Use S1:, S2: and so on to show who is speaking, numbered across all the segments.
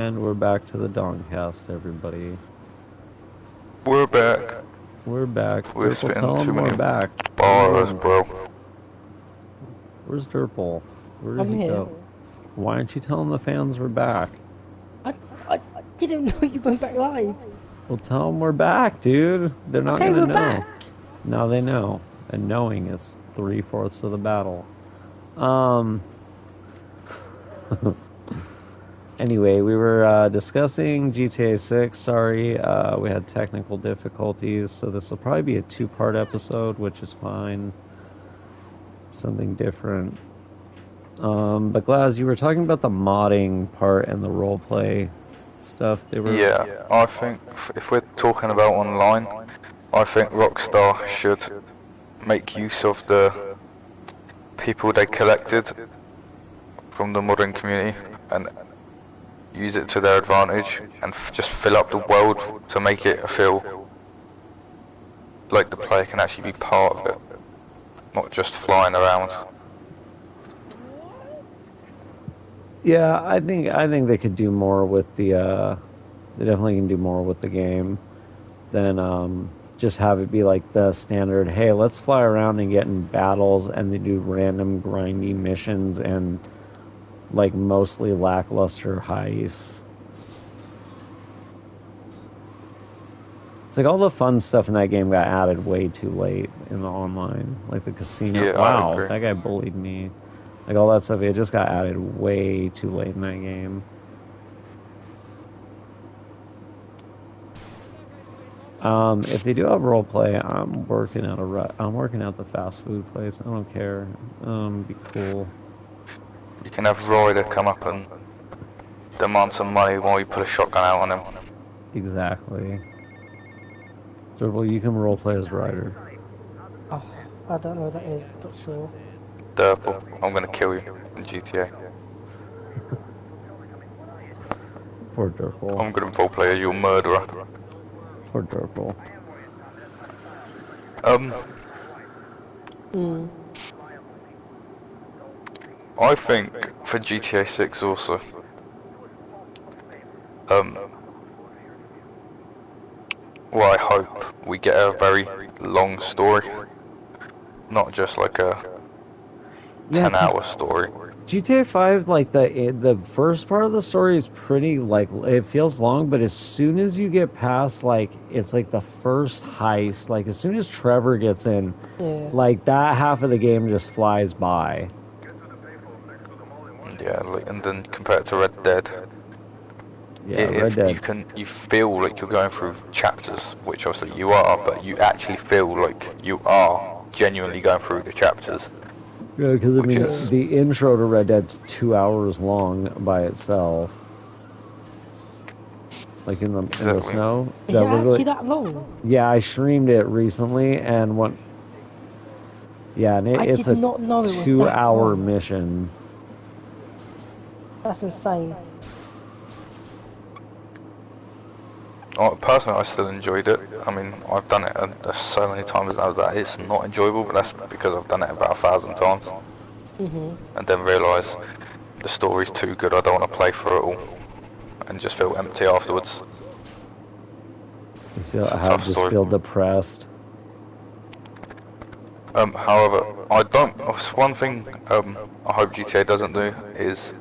S1: And we're back to the DawnCast, everybody.
S2: We're back.
S1: We're back.
S2: We're
S1: Durple,
S2: spitting
S1: tell
S2: too
S1: him we're
S2: many
S1: back.
S2: bars, bro.
S1: Where's Durple? Where did
S3: I'm
S1: he
S3: here.
S1: go? Why aren't you telling the fans we're back?
S3: I didn't know you went back live.
S1: Well, tell them we're back, dude. They're not
S3: Okay,
S1: gonna
S3: we're
S1: know.
S3: back.
S1: Now they know. And knowing is 3/4 of the battle. Anyway, we were discussing GTA 6. Sorry, we had technical difficulties, so this will probably be a two-part episode, which is fine. Something different. But Glaz, you were talking about the modding part and the roleplay stuff.
S2: Yeah, I think if we're talking about online, I think Rockstar should make use of the people they collected from the modding community and use it to their advantage and just fill up the world to make it feel like the player can actually be part of it, not just flying around.
S1: Yeah, I think they could do more with the. They definitely can do more with the game than just have it be like the standard. Hey, let's fly around and get in battles, and they do random grindy missions and like mostly lackluster heists. It's like all the fun stuff in that game got added way too late in the online, like the casino.
S2: Yeah,
S1: wow, that guy bullied me. Like all that stuff, it just got added way too late in that game. If they do have roleplay, I'm working out the fast food place. I don't care. Be cool.
S2: You can have Ryder come up and demand some money while you put a shotgun out on him.
S1: Exactly. Durple, you can roleplay as Ryder.
S3: Oh, I don't know what that is, but sure.
S2: Durple, I'm gonna kill you in GTA.
S1: Poor Durple.
S2: I'm gonna roleplay as your murderer.
S1: Poor Durple.
S2: I think for GTA 6 also, well, I hope we get a very long story, not just like a 10-hour story.
S1: GTA 5, like the first part of the story is pretty, like, it feels long, but as soon as you get past, like, it's like the first heist, like as soon as Trevor gets in, like that half of the game just flies by.
S2: Yeah, like, and then compared to Red Dead,
S1: Red Dead,
S2: you feel like you're going through chapters, which obviously you are, but you actually feel like you are genuinely going through the chapters.
S1: Yeah, because I mean, the intro to Red Dead's 2 hours long by itself. Like in the snow.
S3: Is it actually that long?
S1: Yeah, I streamed it recently and went. Yeah, and it's a 2-hour mission.
S3: That's insane.
S2: Personally, I still enjoyed it. I mean, I've done it so many times now that it's not enjoyable, but that's because I've done it about 1,000 times. And then realise the story's too good, I don't want to play through it all, and just feel empty afterwards.
S1: I just feel depressed.
S2: However, one thing I hope GTA doesn't do is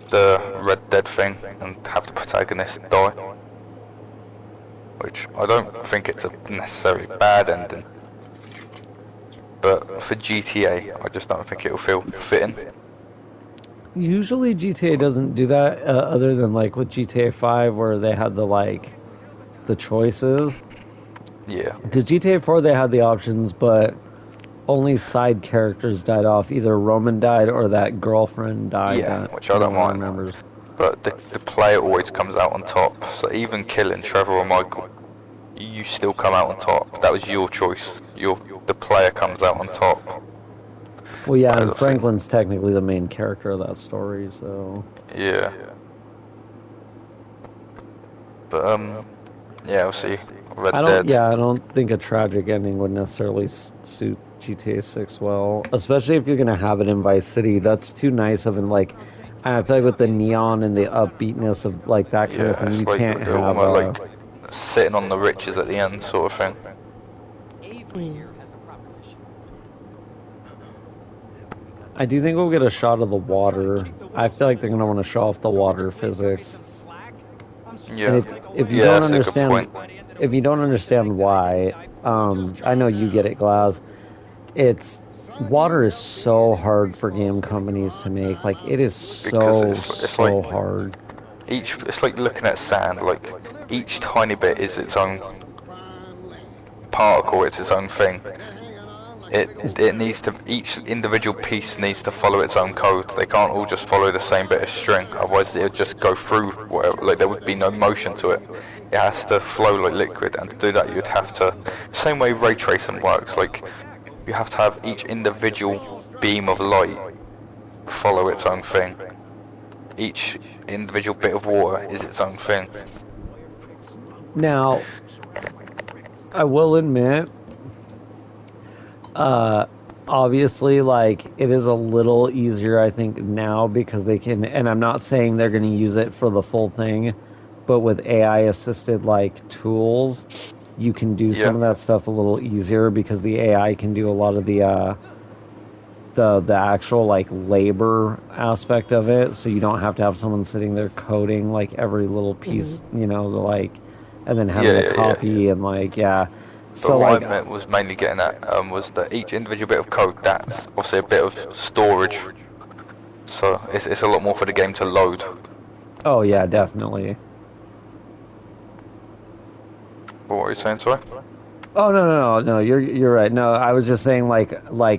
S2: the Red Dead thing and have the protagonist die. Which I don't think it's a necessarily bad ending, but for GTA, I just don't think it'll feel fitting.
S1: Usually GTA doesn't do that, other than like with GTA 5 where they had the choices.
S2: Yeah.
S1: Because GTA 4 they had the options, but only side characters died off. Either Roman died or that girlfriend died.
S2: Yeah, which I don't mind.
S1: Remembers.
S2: But the player always comes out on top, so even killing Trevor or Michael, you still come out on top. That was your choice. The player comes out on top.
S1: Well, yeah, and Franklin's technically the main character of that story, so...
S2: Yeah. But, yeah, we'll see. Red Dead.
S1: Yeah, I don't think a tragic ending would necessarily suit GTA 6 well. Especially if you're going to have it in Vice City. That's too nice of an, like... And I feel like with the neon and the upbeatness of like that kind of
S2: Yeah,
S1: thing,
S2: it's
S1: you
S2: like
S1: can't have
S2: almost like sitting on the riches at the end, sort of thing.
S1: I do think we'll get a shot of the water. I feel like they're gonna want to show off the water physics.
S2: Yeah,
S1: And if you
S2: yeah,
S1: don't
S2: that's a good
S1: understand,
S2: point.
S1: if you don't understand why, I know you get it, Glaz. It's water is so hard for game companies to make. Like it is
S2: Because
S1: so
S2: it's like
S1: hard.
S2: it's like looking at sand. Like each tiny bit is its own particle. It's its own thing. It needs to, each individual piece needs to follow its own code. They can't all just follow the same bit of string, otherwise it would just go through whatever, like there would be no motion to it. It has to flow like liquid, and to do that you'd have to, same way ray tracing works, like you have to have each individual beam of light follow its own thing. Each individual bit of water is its own thing.
S1: Now, I will admit, obviously, like, it is a little easier, I think, now because they can, and I'm not saying they're going to use it for the full thing, but with AI assisted, like, tools, you can do some of that stuff a little easier because the AI can do a lot of the actual, like, labor aspect of it, so you don't have to have someone sitting there coding, like, every little piece, you know, like, and then having to copy and, like,
S2: So
S1: what
S2: I meant was mainly getting at was that each individual bit of code, that's obviously a bit of storage. So it's a lot more for the game to load.
S1: Oh yeah, definitely.
S2: What were you saying, sorry?
S1: Oh no, you're right. No, I was just saying like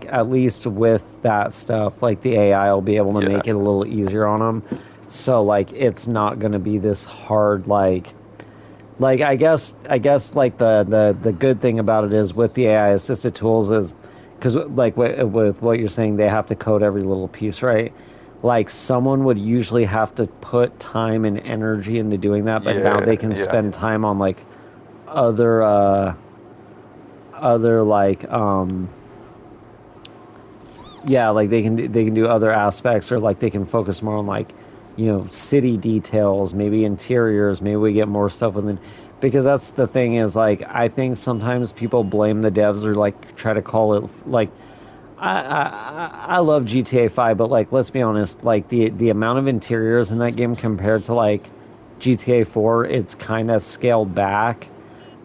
S1: at least with that stuff, like the AI will be able to make it a little easier on them. So like it's not going to be this hard like I guess like the good thing about it is with the AI assisted tools is because like with what you're saying, they have to code every little piece, right? Like someone would usually have to put time and energy into doing that, but now they can spend time on like other like like they can do other aspects, or like they can focus more on like, you know, city details, maybe interiors, maybe we get more stuff within, because that's the thing is like I think sometimes people blame the devs or like try to call it like I love GTA 5, but like let's be honest, like the amount of interiors in that game compared to like GTA 4, it's kind of scaled back.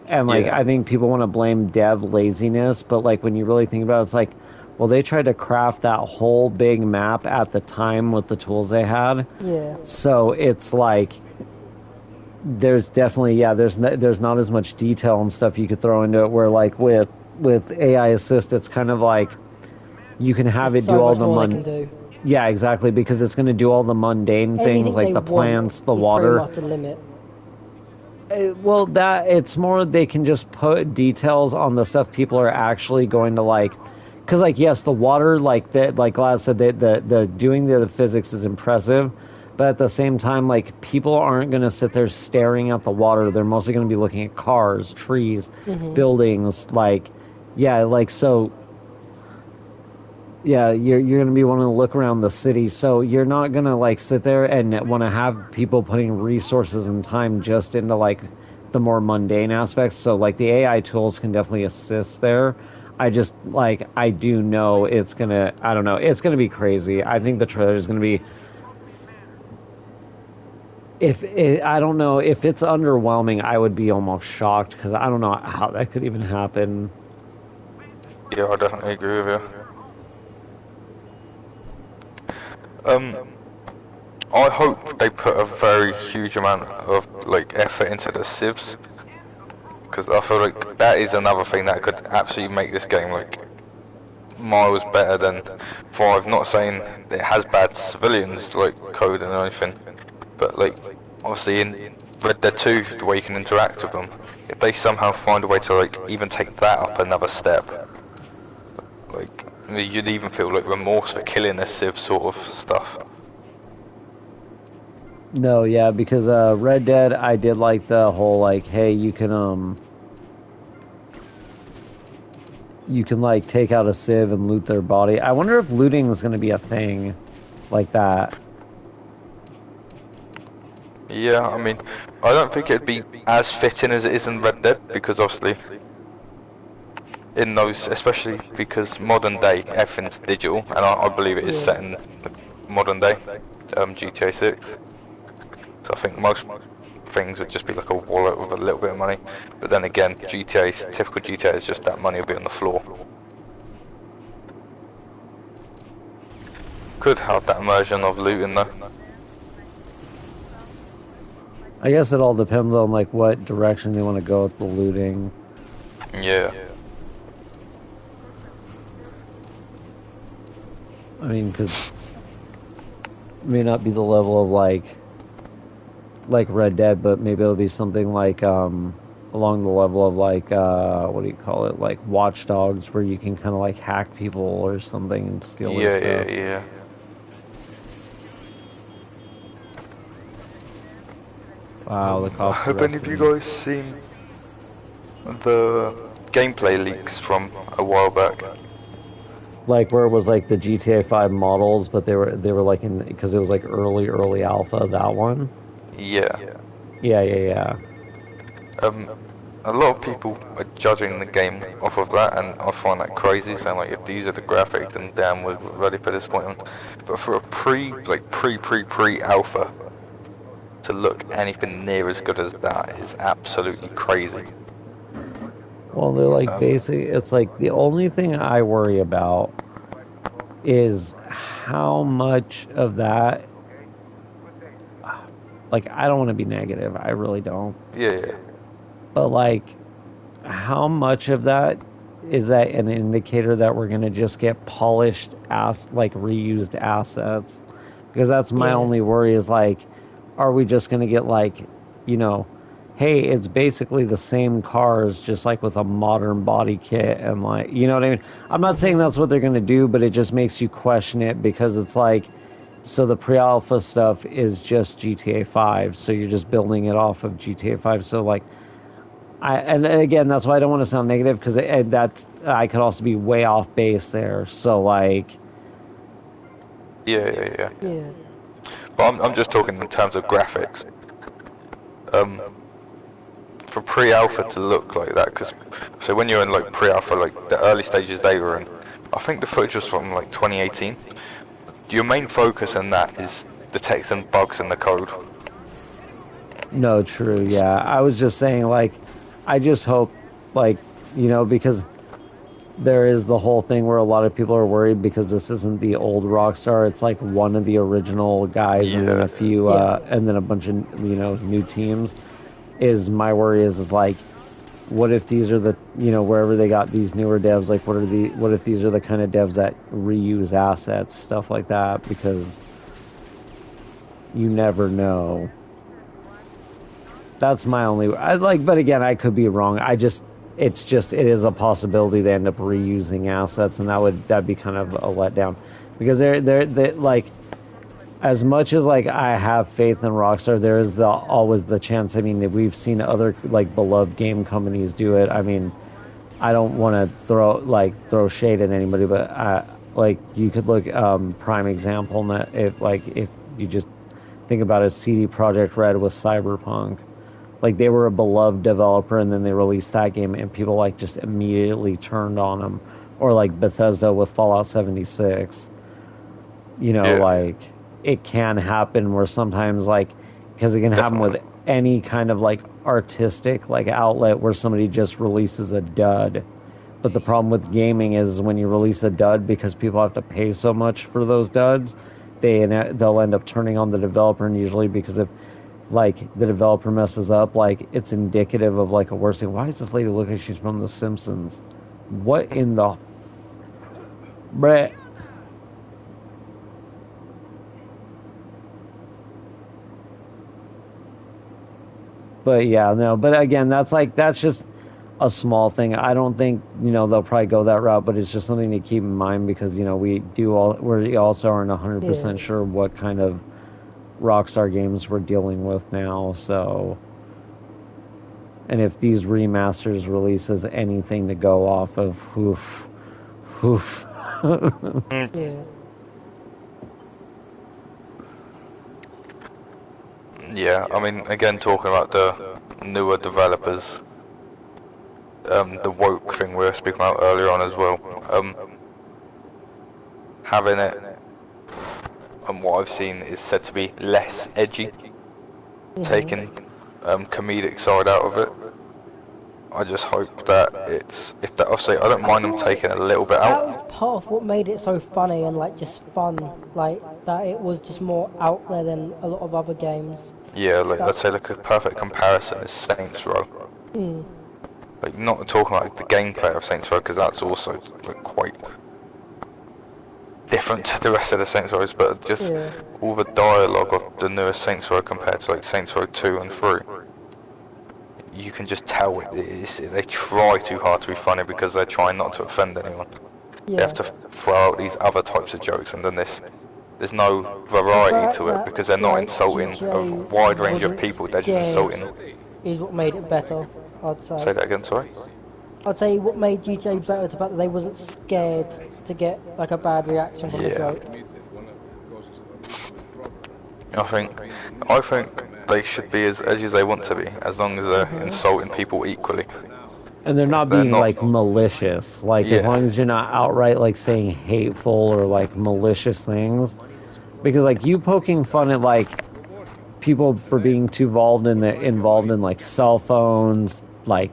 S1: And like I think people want to blame dev laziness, but like when you really think about it, it's like, well, they tried to craft that whole big map at the time with the tools they had.
S3: Yeah.
S1: So it's like there's definitely there's not as much detail and stuff you could throw into it. Where like with AI assist, it's kind of like you can have it do all the mundane. Yeah, exactly, because it's going to do all the mundane things like the plants, the water.
S3: Pretty much the limit.
S1: Well, that it's more they can just put details on the stuff people are actually going to like, because like yes, the water, like that, like Glad said, the doing the physics is impressive, but at the same time, like people aren't going to sit there staring at the water. They're mostly going to be looking at cars, trees, buildings, like so. Yeah, you're going to be wanting to look around the city, so you're not going to like sit there and want to have people putting resources and time just into like the more mundane aspects. So like the AI tools can definitely assist there. I just like I do know it's going to, I don't know, it's going to be crazy. I think the trailer is going to be, I don't know if it's underwhelming, I would be almost shocked because I don't know how that could even happen.
S2: Yeah, I definitely agree with you. I hope they put a very huge amount of like effort into the civs, because I feel like that is another thing that could absolutely make this game like miles better than 5. Not saying it has bad civilians like code and anything, but like obviously in Red Dead 2, the way you can interact with them, if they somehow find a way to like even take that up another step, like you'd even feel like remorse for killing a civ sort of stuff.
S1: No, yeah, because Red Dead, I did like the whole like, hey, you can like take out a civ and loot their body. I wonder if looting is going to be a thing like that.
S2: Yeah, I mean, I don't think it'd be as fitting as it is in Red Dead, because obviously, in those, especially because modern day, everything's digital, and I believe it is
S3: Yeah.
S2: set in the modern day, GTA 6. So I think most things would just be like a wallet with a little bit of money. But then again, typical GTA is just that money will be on the floor. Could have that immersion of looting though.
S1: I guess it all depends on like what direction they want to go with the looting.
S2: Yeah.
S1: I mean, because it may not be the level of like Red Dead, but maybe it'll be something like along the level of like what do you call it, like Watch Dogs, where you can kind of like hack people or something and steal their stuff.
S2: Yeah.
S1: Wow, the cops
S2: Have any of you
S1: arrested me.
S2: guys seen the gameplay leaks from a while back?
S1: Like where it was like the GTA 5 models, but they were like in, because it was like early alpha, that one.
S2: Yeah.
S1: Yeah.
S2: A lot of people are judging the game off of that, and I find that crazy, saying like, if these are the graphics, then damn, we're ready for disappointment. But for a pre-alpha to look anything near as good as that is absolutely crazy.
S1: Well, they're like basically, it's like the only thing I worry about is how much of that. Like, I don't want to be negative, I really don't.
S2: Yeah.
S1: But like, how much of that is that an indicator that we're gonna just get polished like reused assets? Because that's my
S3: Yeah.
S1: only worry is like, are we just gonna get like, you know, hey, it's basically the same cars, just like with a modern body kit and like, you know what I mean? I'm not saying that's what they're gonna do, but it just makes you question it because it's like, so the pre-alpha stuff is just GTA 5, so you're just building it off of GTA 5. So like, and again, that's why I don't want to sound negative because that I could also be way off base there. So like,
S2: Yeah.
S3: Yeah.
S2: But I'm just talking in terms of graphics. For pre-alpha to look like that, because so when you're in like pre-alpha, like the early stages they were in, I think the footage was from like 2018. Your main focus in that is detecting bugs in the code.
S1: no, true, yeah. I was just saying like, I just hope like, because there is the whole thing where a lot of people are worried because this isn't the old Rockstar. It's like one of the original guys and then
S2: Yeah.
S1: a few,
S3: Yeah.
S1: and then a bunch of new teams. Is my worry is like, what if these are the wherever they got these newer devs, like what if these are the kind of devs that reuse assets, stuff like that, because you never know. That's my only but again, I could be wrong. It is a possibility they end up reusing assets, and that'd be kind of a letdown, because they like, as much as like I have faith in Rockstar, there is always the chance. I mean, we've seen other like beloved game companies do it. I mean, I don't want to throw shade at anybody, but like you could look, prime example, if you just think about it, CD Projekt Red with Cyberpunk. Like, they were a beloved developer, and then they released that game, and people like just immediately turned on them. Or like Bethesda with Fallout 76.
S2: Yeah.
S1: Like, it can happen where sometimes, like, because it can happen with any kind of like artistic like outlet where somebody just releases a dud. But the problem with gaming is when you release a dud, because people have to pay so much for those duds, they'll end up turning on the developer, and usually because if like the developer messes up, like it's indicative of like a worse thing. Why does this lady look like she's from The Simpsons? What in the bruh? But yeah, no. But again, that's just a small thing. I don't think they'll probably go that route, but it's just something to keep in mind because we also aren't 100%
S3: Yeah.
S1: sure what kind of Rockstar games we're dealing with now. So, and if these remasters releases anything to go off of, oof.
S3: Yeah.
S2: Yeah, I mean, again, talking about the newer developers, the woke thing we were speaking about earlier on as well. Having it, and what I've seen is said to be less edgy, taking comedic side out of it. I just hope that obviously I don't mind them taking a little bit
S3: That
S2: out.
S3: was part of what made it so funny and like just fun, like that it was just more out there than a lot of other games.
S2: Yeah, like I'd say like a perfect comparison is Saints Row. Like not talking about the gameplay of Saints Row because that's also like quite different to the rest of the Saints Rows, but just all the dialogue of the newest Saints Row compared to like Saints Row 2 and 3. You can just tell they try too hard to be funny because they're trying not to offend anyone. They have to throw out these other types of jokes, and then there's no variety to it because they're not insulting a wide range of people. They're just insulting.
S3: Is what made it better, I'd say.
S2: Say that again, sorry.
S3: I'd say what made GTA better is the fact that they wasn't scared to get like a bad reaction from the joke.
S2: I think they should be as edgy as they want to be, as long as they're insulting people equally.
S1: And they're not being like malicious. Like as long as you're not outright like saying hateful or like malicious things. Because like you poking fun at like people for being too involved in like cell phones, like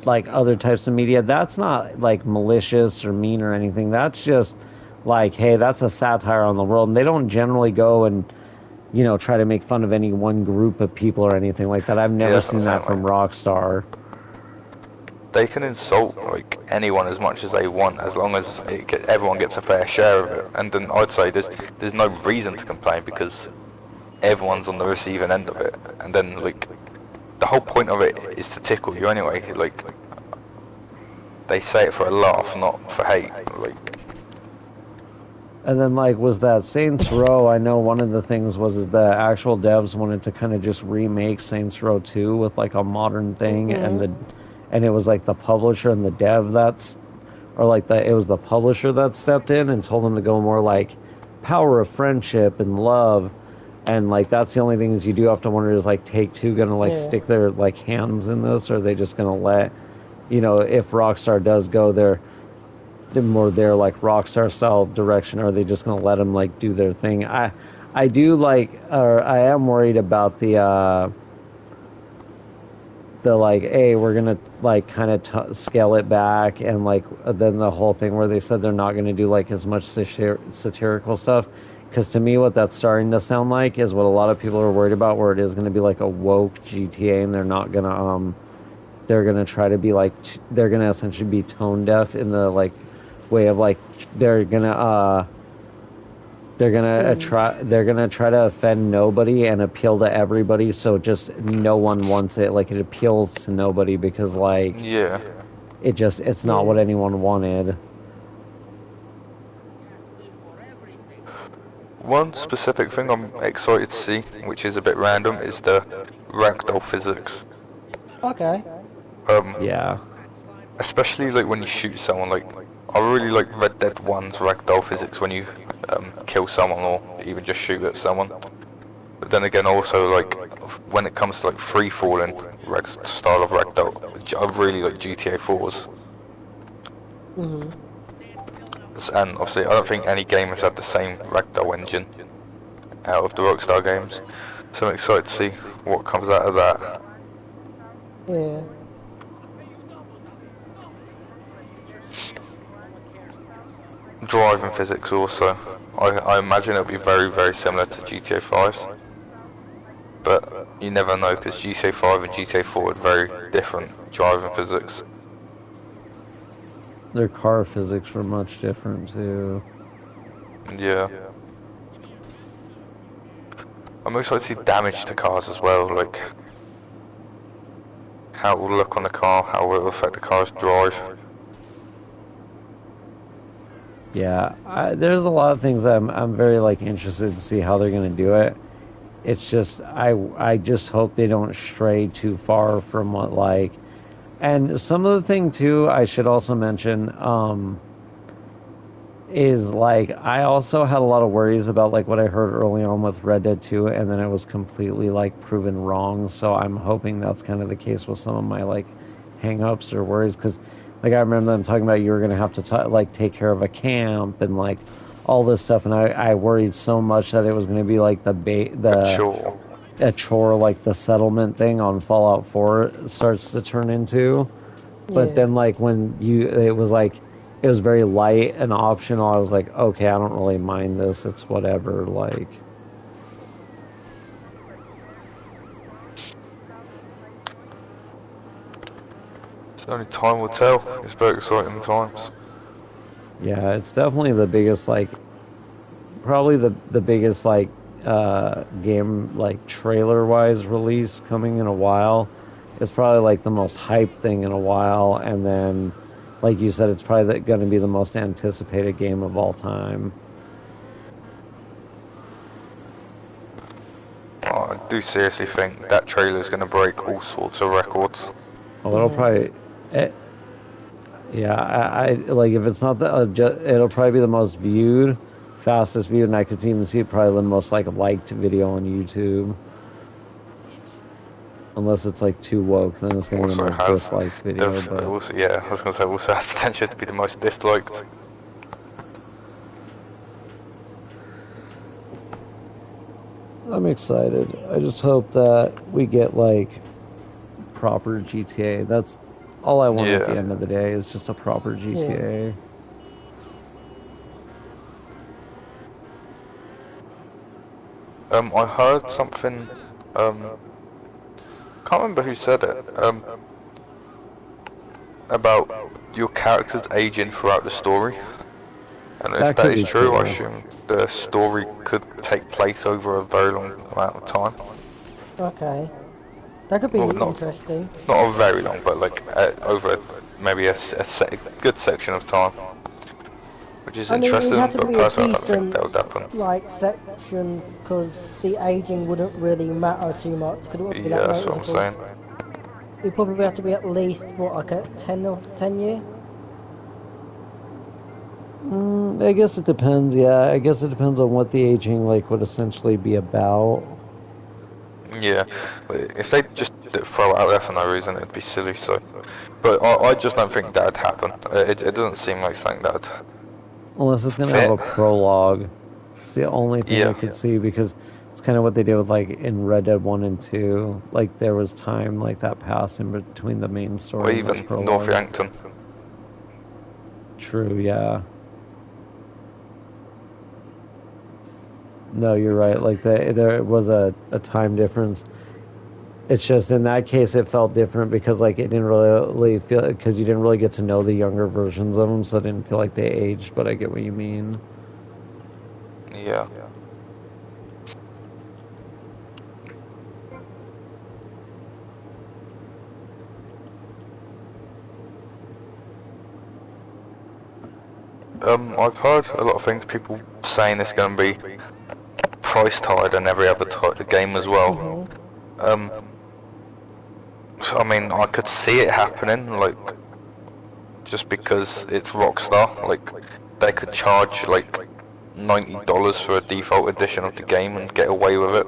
S1: other types of media, that's not like malicious or mean or anything. That's just like, hey, that's a satire on the world. And they don't generally go and try to make fun of any one group of people or anything like that. I've never seen that from Rockstar.
S2: They can insult like anyone as much as they want, as long as everyone gets a fair share of it. And then I'd say there's no reason to complain because everyone's on the receiving end of it. And then like the whole point of it is to tickle you anyway. Like they say it for a laugh, not for hate. Like.
S1: And then, like, was that Saints Row? I know one of the things is the actual devs wanted to kind of just remake Saints Row 2 with like a modern thing, and it was like the publisher and the dev it was the publisher that stepped in and told them to go more like power of friendship and love, and like that's the only thing is you do have to wonder is like Take-Two gonna like stick their like hands in this, or are they just gonna let if Rockstar does go their like Rockstar style direction, or are they just gonna let them like do their thing? I do like, or I am worried about the like, hey, we're gonna like kind of scale it back, and like then the whole thing where they said they're not gonna do like as much satirical stuff, because to me what that's starting to sound like is what a lot of people are worried about, where it is gonna be like a woke GTA, and they're not gonna they're gonna try to be like they're gonna essentially be tone deaf in the like way of like they're gonna try to offend nobody and appeal to everybody, so just no one wants it. Like it appeals to nobody because like it's not what anyone wanted.
S2: One specific thing I'm excited to see, which is a bit random, is the ragdoll physics.
S3: Okay.
S1: Yeah.
S2: Especially like when you shoot someone, like I really like Red Dead 1's ragdoll physics when you kill someone or even just shoot at someone. But then again, also like when it comes to like free falling style of ragdoll, I really like GTA 4's. And obviously, I don't think any game has had the same ragdoll engine out of the Rockstar games, so I'm excited to see what comes out of that.
S3: Yeah.
S2: Driving physics also. I imagine it'll be very, very similar to GTA 5's. But you never know, because GTA 5 and GTA 4 are very different driving physics.
S1: Their car physics were much different too.
S2: Yeah. I'm excited to see damage to cars as well, like how it will look on the car, how it will affect the car's drive.
S1: Yeah, there's a lot of things I'm very like interested to see how they're gonna do it. It's just I just hope they don't stray too far from what like, and some of the thing too I should also mention is like I also had a lot of worries about like what I heard early on with Red Dead 2, and then it was completely like proven wrong. So I'm hoping that's kind of the case with some of my like hang-ups or worries, because like I remember them talking about you were gonna have to like take care of a camp and like all this stuff, and I worried so much that it was gonna be like
S2: Sure.
S1: a chore like the settlement thing on Fallout 4 starts to turn into. But
S3: Yeah.
S1: then like when it was like it was very light and optional, I was like, okay, I don't really mind this, it's whatever. Like,
S2: It's only time will tell. It's very exciting times.
S1: yeah, it's definitely the biggest like probably the biggest like game like trailer wise release coming in a while. It's probably like the most hyped thing in a while, and then like you said, it's probably going to be the most anticipated game of all time.
S2: I do seriously think that trailer is going to break all sorts of records.
S1: Well, it'll probably yeah, I like if it's not it'll probably be the most viewed, fastest viewed, and I could even see probably the most like liked video on YouTube. Unless it's like too woke, then it's gonna be the
S2: Also
S1: most
S2: has
S1: disliked video. But
S2: also, yeah, I was going to say also has potential to be the most disliked.
S1: I'm excited. I just hope that we get like proper GTA. That's all I want at the
S2: Yeah.
S1: end of the day is just a proper GTA.
S2: I heard something. Can't remember who said it. About your characters aging throughout the story. And if
S1: That
S2: that
S1: could
S2: is
S1: be
S2: true, I
S1: cool.
S2: assume the story could take place over a very long amount of time.
S3: Okay. That could be
S2: Well, not
S3: interesting.
S2: not a very long, but like over maybe a good section of time, which is
S3: I mean,
S2: interesting.
S3: it'd have to
S2: But
S3: be a
S2: personally, I don't think
S3: decent,
S2: that would happen.
S3: like, section, because the aging wouldn't really matter too much, because it wouldn't be
S2: Yeah,
S3: that
S2: that's what I'm
S3: noticeable.
S2: saying.
S3: It'd probably have to be at least, what, like a 10 year?
S1: I guess it depends. Yeah, I guess it depends on what the aging like would essentially be about.
S2: Yeah, but if they just throw it out there for no reason, it'd be silly. So, but I just don't think that'd happen. It doesn't seem like something that'd
S1: Unless it's gonna have
S2: fit.
S1: a prologue. It's the only thing I
S2: Yeah.
S1: could see, because it's kind of what they did with like in Red Dead 1 and 2. Like there was time like that passed in between the main
S2: Or
S1: story and this
S2: even
S1: prologue.
S2: North Yankton.
S1: True, yeah. No, you're right. Like there was a time difference. It's just in that case it felt different because like it didn't really feel, because you didn't really get to know the younger versions of them, so it didn't feel like they aged. But I get what you mean.
S2: Yeah. I've heard a lot of things. People saying it's going to be priced higher than every other game as well. So I mean, I could see it happening, like just because it's Rockstar. Like they could charge like $90 for a default edition of the game and get away with it.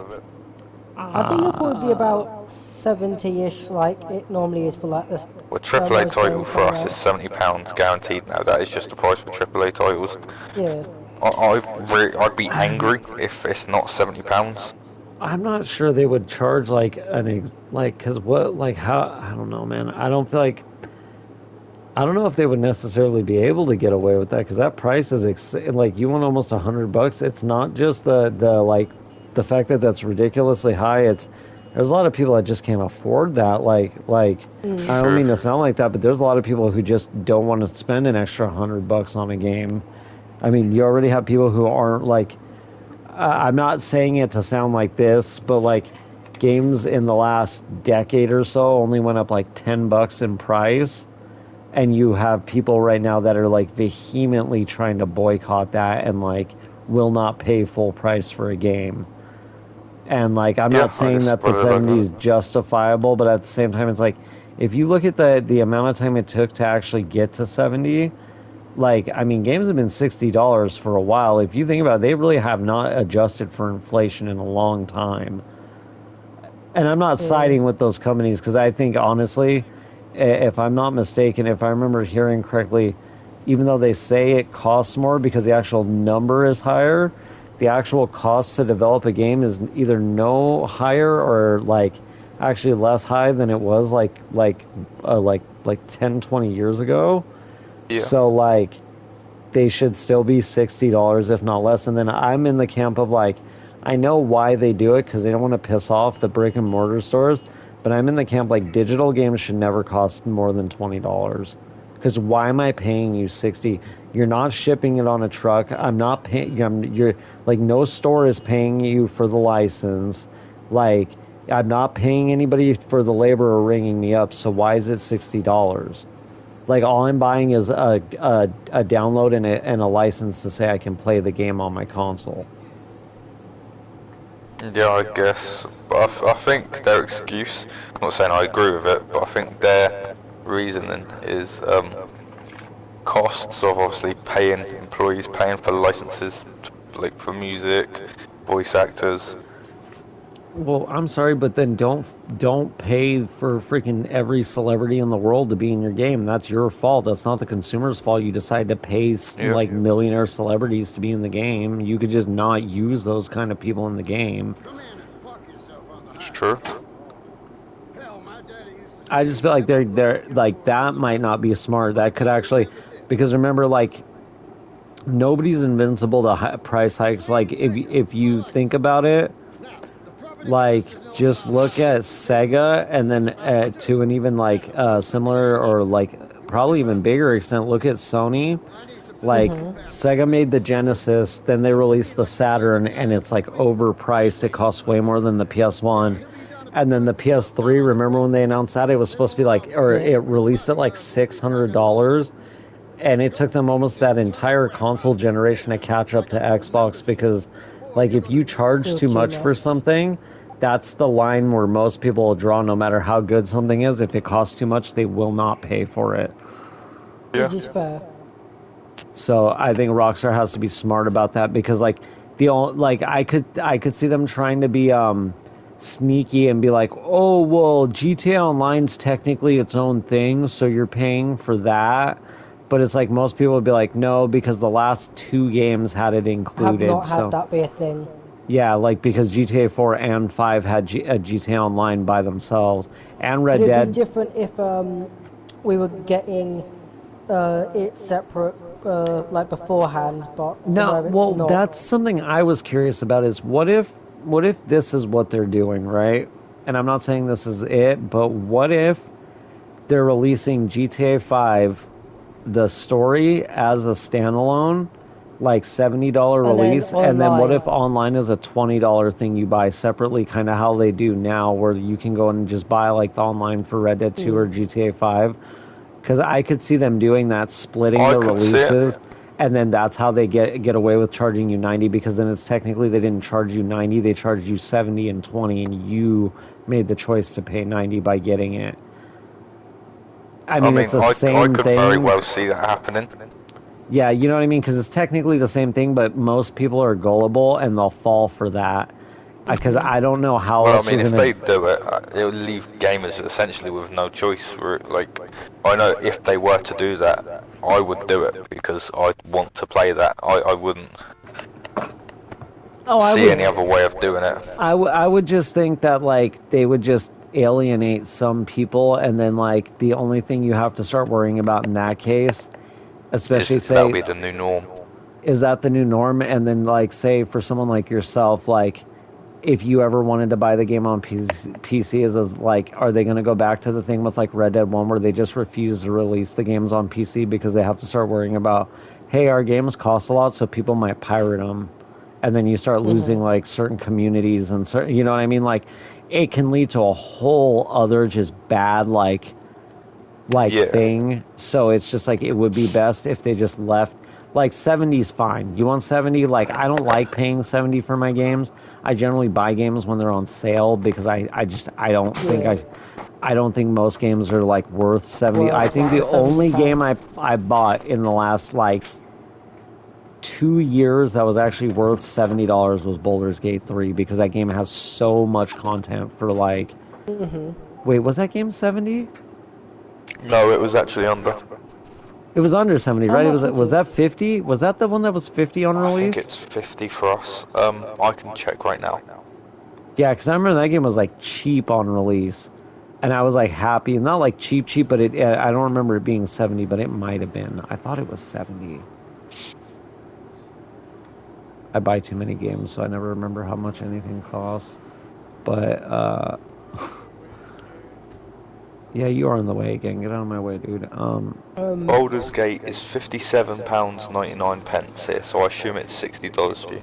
S3: I think it'll probably be about 70-ish, like it normally is for like this.
S2: Well, AAA
S3: most
S2: title
S3: games
S2: for
S3: coming
S2: us
S3: out.
S2: is £70 guaranteed now. That is just the price for AAA titles.
S3: Yeah.
S2: I'd be angry if it's not £70.
S1: I'm not sure they would charge like because what, like, how, I don't know, man. I don't feel like, I don't know if they would necessarily be able to get away with that, because that price is like you want almost $100. It's not just the like the fact that that's ridiculously high. It's there's a lot of people that just can't afford that. Like I don't mean to sound like that, but there's a lot of people who just don't want to spend an extra $100 on a game. I mean, you already have people who aren't like. I'm not saying it to sound like this, but like games in the last decade or so only went up like $10 in price, and you have people right now that are like vehemently trying to boycott that and like will not pay full price for a game. And like I'm not saying that the 70 is justifiable, but at the same time, it's like if you look at the amount of time it took to actually get to 70. Like, I mean, games have been $60 for a while. If you think about it, they really have not adjusted for inflation in a long time. And I'm not siding with those companies because I think, honestly, if I'm not mistaken, if I remember hearing correctly, even though they say it costs more because the actual number is higher, the actual cost to develop a game is either no higher or like actually less high than it was like 10, 20 years ago.
S2: Yeah.
S1: So like they should still be $60 if not less. And then I'm in the camp of like I know why they do it because they don't want to piss off the brick and mortar stores, but I'm in the camp like digital games should never cost more than $20. Because why am I paying you 60? You're not shipping it on a truck. I'm not paying. You're like no store is paying you for the license. Like I'm not paying anybody for the labor or ringing me up. So why is it $60? Like all I'm buying is a download and a license to say I can play the game on my console.
S2: Yeah, I guess. But I think their excuse, I'm not saying I agree with it, but I think their reasoning is costs of obviously paying employees, paying for licenses, like for music, voice actors.
S1: Well, I'm sorry, but then don't pay for freaking every celebrity in the world to be in your game. That's your fault. That's not the consumer's fault. You decide to pay like millionaire celebrities to be in the game. You could just not use those kind of people in the game.
S2: It's true.
S1: I just feel like they're like that might not be smart. That could actually, because remember, like nobody's invincible to price hikes. Like if you think about it. Like, just look at Sega, and then to an even like similar or like probably even bigger extent, look at Sony. Like, Sega made the Genesis, then they released the Saturn, and it's like overpriced. It costs way more than the PS1. And then the PS3, remember when they announced that? It was supposed to be like, or it released at like $600. And it took them almost that entire console generation to catch up to Xbox because, like, if you charge too much for something, that's the line where most people will draw no matter how good something is. If it costs too much, they will not pay for it.
S3: Which is fair.
S1: So I think Rockstar has to be smart about that because, like, I could see them trying to be sneaky and be like, oh well, GTA Online's technically its own thing, so you're paying for that. But it's like most people would be like, no, because the last 2 games had it included.
S3: Have not had that be a thing.
S1: Yeah, like because GTA 4 and 5 had GTA Online by themselves, and Red Dead.
S3: Would it be different if we were getting it separate, like beforehand? But
S1: no, well,
S3: not.
S1: That's something I was curious about. Is what if this is what they're doing, right? And I'm not saying this is it, but what if they're releasing GTA 5, the story as a standalone? Like $70 release, and then what if online is a $20 thing you buy separately, kind of how they do now, where you can go and just buy like the online for Red Dead 2 or GTA 5? Because I could see them doing that, splitting the releases, and then that's how they get away with charging you 90. Because then it's technically they didn't charge you 90, they charged you 70 and 20, and you made the choice to pay 90 by getting it. I mean it's the same thing.
S2: I could very well see that happening.
S1: Yeah, you know what I mean? Because it's technically the same thing, but most people are gullible and they'll fall for that. Because I don't know how else
S2: I mean, if they do it, it'll leave gamers essentially with no choice. Like, I know if they were to do that, I would do it because I want to play that. I wouldn't see any other way of doing it.
S1: I would just think that, like, they would just alienate some people, and then, like, the only thing you have to start worrying about in that case... Especially say
S2: that'll be the new norm.
S1: Is that the new norm? And then, like, say for someone like yourself, like, if you ever wanted to buy the game on PC, is like, are they going to go back to the thing with like Red Dead 1 where they just refuse to release the games on PC because they have to start worrying about, hey, our games cost a lot, so people might pirate them, and then you start losing like certain communities and certain, you know what I mean? Like, it can lead to a whole other just bad thing. So it's just like it would be best if they just left. Like 70's fine. You want 70? Like, I don't like paying 70 for my games. I generally buy games when they're on sale because I don't think I don't think most games are like worth 70. I
S3: Worth,
S1: think
S3: like,
S1: the only
S3: £70.
S1: game I bought in the last like 2 years that was actually worth $70 was Baldur's Gate 3 because that game has so much content for like. Wait, was that game 70?
S2: No, it was actually under.
S1: It was under 70,
S3: How
S1: right?
S3: much
S1: Was
S3: it?
S1: that 50? Was that the one that was 50 on
S2: I think
S1: release?
S2: it's 50 for us. I can check right now.
S1: Yeah, because I remember that game was like cheap on release, and I was like happy. Not like cheap, but I don't remember it being 70, but it might have been. I thought it was 70. I buy too many games, so I never remember how much anything costs. But yeah, you are on the way again. Get out of my way, dude.
S2: Baldur's Gate is £57.99 here, so I assume it's $60 for you.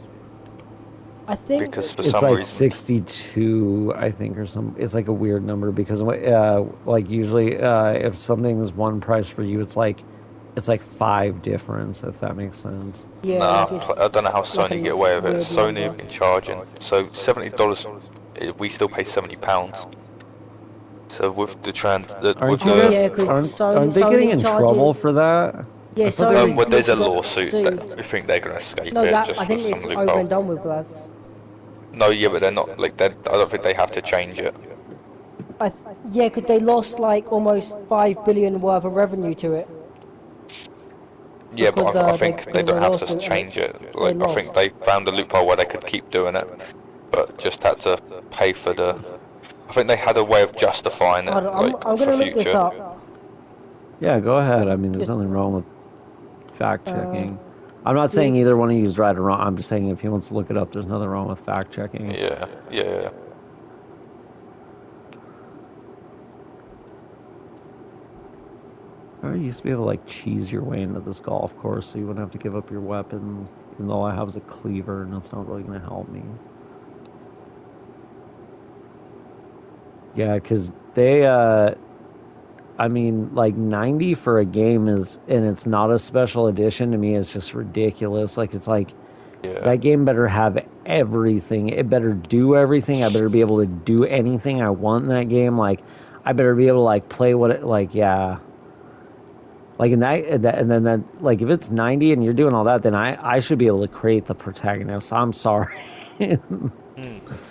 S3: I think
S2: Because for
S1: It's
S2: some
S1: like
S2: reason,
S1: 62, I think, or some. It's like a weird number because like usually if something is one price for you, it's like 5 difference, if that makes sense.
S3: yeah,
S2: nah,
S3: like
S2: I don't know how
S3: it's like
S2: Sony
S3: a
S2: get away with it.
S3: weird
S2: Sony
S3: number.
S2: have been charging, so $70. We still pay £70. So with the
S1: Aren't you
S3: Oh
S1: guys
S3: yeah, because
S1: aren't they getting
S3: Sony
S1: in
S3: charges.
S1: trouble for that?
S3: Yeah,
S1: I thought they
S3: Sony.
S1: were,
S2: there's a
S3: got
S2: lawsuit
S3: sued.
S2: that we think they're gonna escape
S3: No,
S2: it
S3: that
S2: just
S3: I think
S2: with
S3: it's
S2: some
S3: over and
S2: loophole.
S3: done with, Glaz.
S2: No, yeah, but they're not like I don't think they have to change it.
S3: Yeah, because they lost like almost 5 billion worth of revenue to it.
S2: Yeah,
S3: Because
S2: but I think they
S3: because
S2: don't
S3: they
S2: have to
S3: lawsuit and
S2: change it.
S3: they
S2: Like I think
S3: lost.
S2: they found a loophole where they could keep doing it, but just had to pay for the. I think they had a way of justifying it,
S3: Hold on,
S2: like
S3: I'm
S2: for
S3: gonna look this
S2: future.
S3: up.
S1: yeah, go ahead. I mean, there's
S3: Just,
S1: nothing wrong with fact
S3: uh,
S1: checking. I'm not saying either one of you is right or wrong. I'm just saying if he wants to look it up, there's nothing wrong with fact checking.
S2: Yeah, yeah.
S1: I used to be able to like cheese your way into this golf course, so you wouldn't have to give up your weapons. Even though I have a cleaver, and it's not really going to help me. Yeah, because they, I mean, like 90 for a game is, and it's not a special edition to me. It's just ridiculous. Like it's like
S2: Yeah.
S1: that game better have everything. It better do everything. I better be able to do anything I want in that game. Like I better be able to like play what it like. Yeah. Like in that, and then that, like if it's 90 and you're doing all that, then I should be able to create the protagonist. I'm sorry.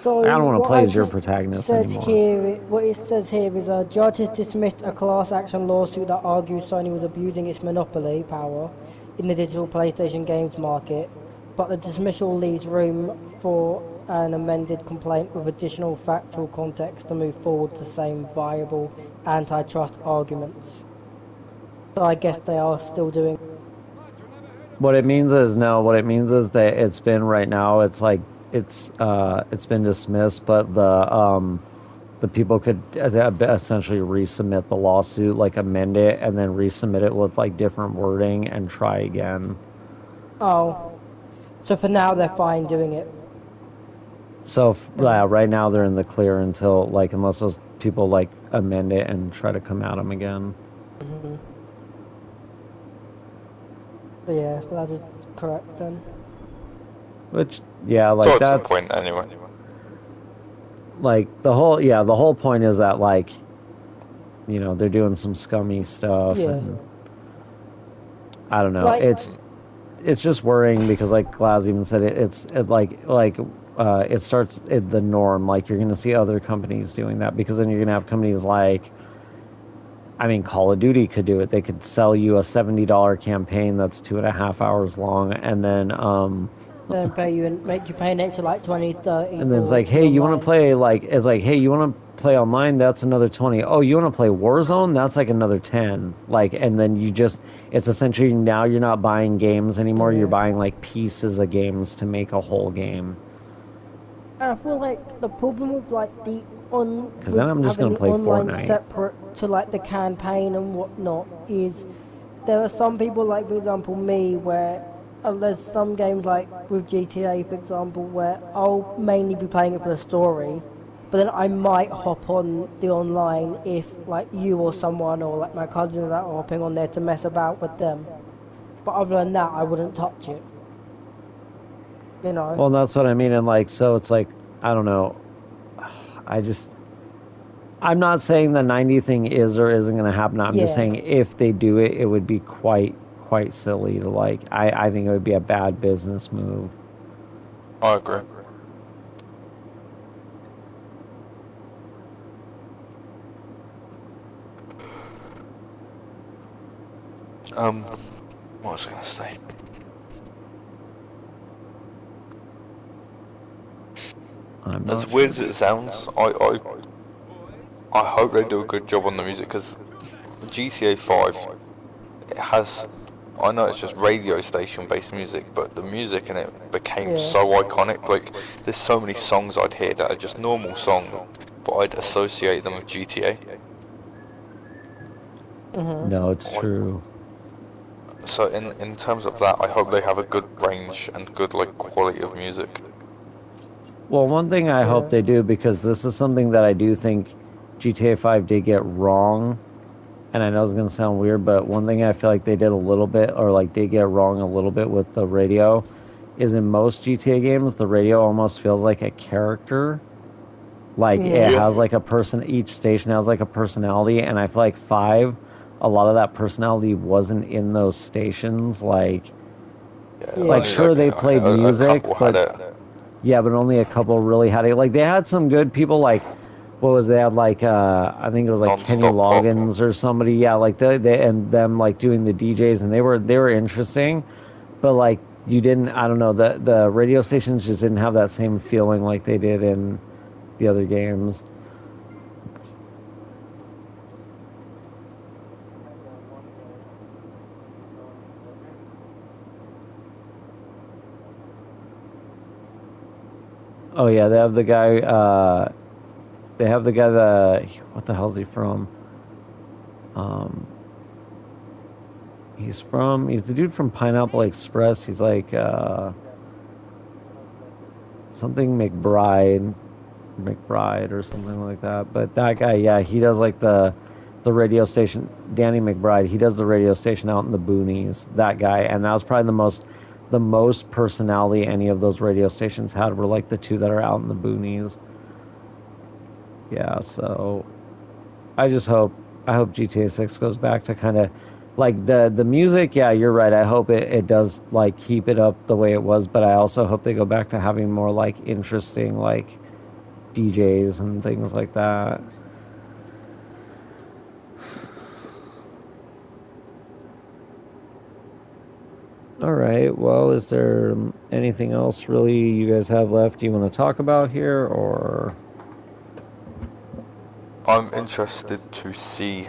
S3: So
S1: I don't want to
S3: what
S1: play
S3: I
S1: as your
S3: just
S1: protagonist
S3: said
S1: anymore.
S3: here, what it says here is a judge has dismissed a class action lawsuit that argues Sony was abusing its monopoly power in the digital PlayStation games market, but the dismissal leaves room for an amended complaint with additional factual context to move forward the same viable antitrust arguments. So I guess they are still doing.
S1: What it means is no. What it means is that it's been right now. It's like it's been dismissed, but the people could essentially resubmit the lawsuit, like amend it, and then resubmit it with like different wording and try again.
S3: Oh, so for now they're fine doing it.
S1: So right now they're in the clear until like unless those people like amend it and try to come at them again.
S3: Mm-hmm. So yeah, that is correct then.
S1: Which yeah, like
S2: So it's the
S1: that's
S2: point anyway.
S1: like the whole point is that like you know they're doing some scummy stuff
S3: Yeah.
S1: and I don't know.
S3: Like-
S1: It's just worrying because like Glaz even said it starts the norm. Like you're going to see other companies doing that because then you're going to have companies like, I mean, Call of Duty could do it. They could sell you a $70 campaign that's 2.5 hours long, and then
S3: Then pay you and make you pay an extra like 20, 30.
S1: and then it's
S3: for
S1: like, hey, you want
S3: online.
S1: to play like it's like, hey, you want to play online? That's another 20. Oh, you want to play Warzone? That's like another 10. Like, and then it's essentially now you're not buying games anymore.
S3: Yeah.
S1: You're buying like pieces of games to make a whole game.
S3: And I feel like the problem with like the on
S1: 'Cause then I'm just
S3: having
S1: gonna play
S3: the online
S1: Fortnite.
S3: separate to like the campaign and whatnot is there are some people like for example me where there's some games like with GTA for example where I'll mainly be playing it for the story, but then I might hop on the online if like you or someone or like my cousins are hopping on there to mess about with them. But other than that, I wouldn't touch it. You know.
S1: Well, that's what I mean, and like, so it's like, I don't know. I I'm not saying the 90 thing is or isn't going to happen. I'm just
S3: Yeah.
S1: saying if they do it, it would be quite silly to like. I think it would be a bad business move.
S2: I agree. What was I going to say? As weird as it sounds, I hope they do a good job on the music, because GTA 5, it has, I know it's just radio station based music, but the music in it became so iconic. Like, there's so many songs I'd hear that are just normal songs, but I'd associate them with GTA.
S1: No, it's true.
S2: So in terms of that, I hope they have a good range and good like quality of music.
S1: Well, one thing I hope they do, because this is something that I do think GTA 5 did get wrong, and I know it's going to sound weird, but one thing I feel like they did a little bit, or like did get wrong a little bit with the radio, is in most GTA games, the radio almost feels like a character. Like, it has like a person, each station has like a personality, and I feel like 5, a lot of that personality wasn't in those stations. Like sure, they played music, but yeah, but only a couple really had it. Like, they had some good people, like, what was they had, like, I think it was like Kenny Loggins or somebody, yeah, like, they and them, like, doing the DJs, and they were interesting, but, like, you didn't, I don't know, the radio stations just didn't have that same feeling like they did in the other games. Oh yeah, they have the guy. They have the guy that. What the hell's he from? He's the dude from Pineapple Express. He's like something McBride or something like that. But that guy, yeah, he does like the radio station. Danny McBride. He does the radio station out in the boonies. That guy, and that was probably the most personality any of those radio stations had were like the two that are out in the boonies. Yeah, so I hope GTA 6 goes back to kind of like the music. Yeah, you're right. I hope it does like keep it up the way it was, but I also hope they go back to having more like interesting like DJs and things like that. All right. Well, is there anything else really you guys have left you want to talk about here, or?
S2: I'm interested to see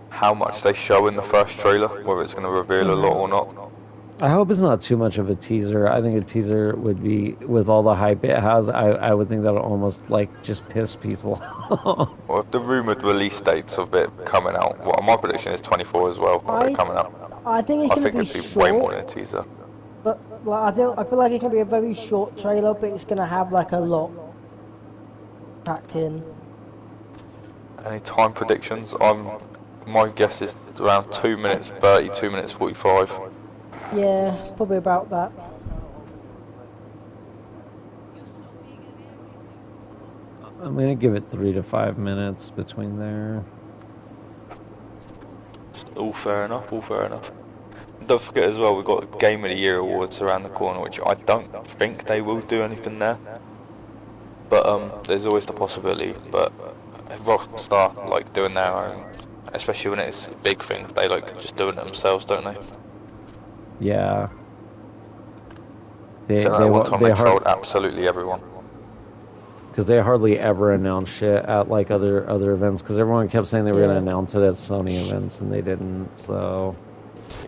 S2: how much they show in the first trailer, whether it's going to reveal a lot or not.
S1: I hope it's not too much of a teaser. I think a teaser would be, with all the hype it has, I would think that'll almost like just piss people.
S2: Well, if the rumored release dates of it coming out, well, my prediction is 24 as well, of it coming out.
S3: I think it's going to be
S2: it'd be way more than a teaser.
S3: But like, I feel like it can be a very short trailer, but it's going to have like a lot packed in.
S2: Any time predictions? My guess is around 2 minutes 30, 2 minutes 45.
S3: Yeah, probably about that.
S1: I'm gonna give it 3 to 5 minutes between there.
S2: All fair enough, all fair enough. Don't forget as well, we've got Game of the Year awards around the corner, which I don't think they will do anything there. But there's always the possibility. But Rockstar like doing their own, especially when it's big things, they like just doing it themselves, don't they?
S1: Yeah.
S2: They trolled absolutely everyone.
S1: Because they hardly ever announce shit at like other events. Because everyone kept saying they were going to announce it at Sony events, and they didn't. So.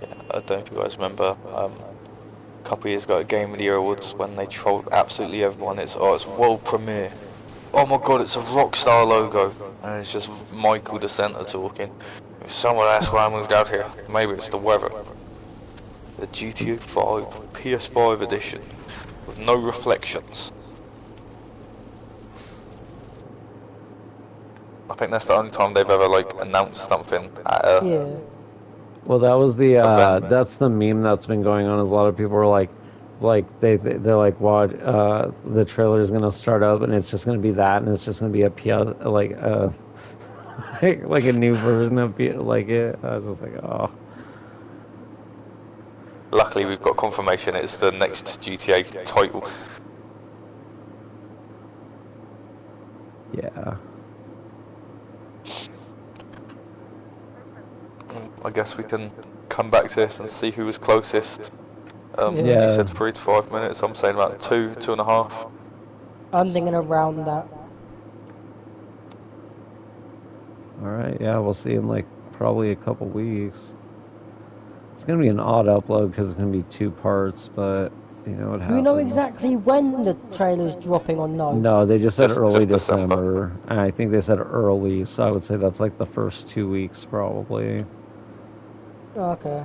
S2: Yeah, I don't know if you guys remember. A couple of years ago at Game of the Year Awards when they trolled absolutely everyone. It's world premiere. Oh my god, it's a Rockstar logo, and it's just Michael the Centre talking. If someone asked why I moved out here, maybe it's the weather. The GTA 5 PS5 edition with no reflections. I think that's the only time they've ever like announced something at a
S3: Yeah.
S1: Well, that was the that's the meme that's been going on. Is a lot of people were like, like they're like, watch, the trailer's gonna start up and it's just gonna be that, and it's just gonna be a PS, like like a new version of like it. I was just like, oh.
S2: Luckily, we've got confirmation it's the next GTA title.
S1: Yeah.
S2: I guess we can come back to this and see who was closest.
S1: Yeah.
S2: You said 3 to 5 minutes. I'm saying about 2.5.
S3: I'm thinking around that.
S1: All right. Yeah, we'll see in like probably a couple weeks. It's gonna be an odd upload because it's gonna be 2 parts, but you know what
S3: Do
S1: happens.
S3: we know exactly when the trailer's dropping or no?
S1: No, they just said early
S2: just December.
S1: December, and I think they said early, so I would say that's like the first 2 weeks probably.
S3: Okay.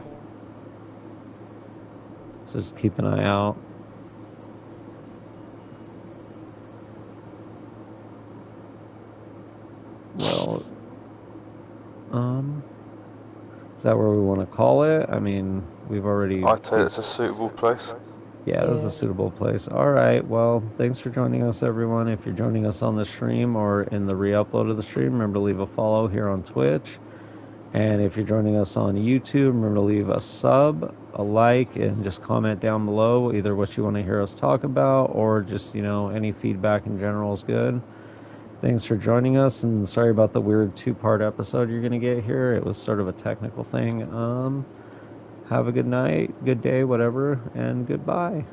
S1: So just keep an eye out. Well, is that where we want to call it? I mean, we've already.
S2: I'd say it's a suitable place.
S1: Yeah, this is a suitable place. All right. Well, thanks for joining us, everyone. If you're joining us on the stream or in the re-upload of the stream, remember to leave a follow here on Twitch. And if you're joining us on YouTube, remember to leave a sub, a like, and just comment down below either what you want to hear us talk about or just, any feedback in general is good. Thanks for joining us, and sorry about the weird 2-part episode you're going to get here. It was sort of a technical thing. Have a good night, good day, whatever, and goodbye.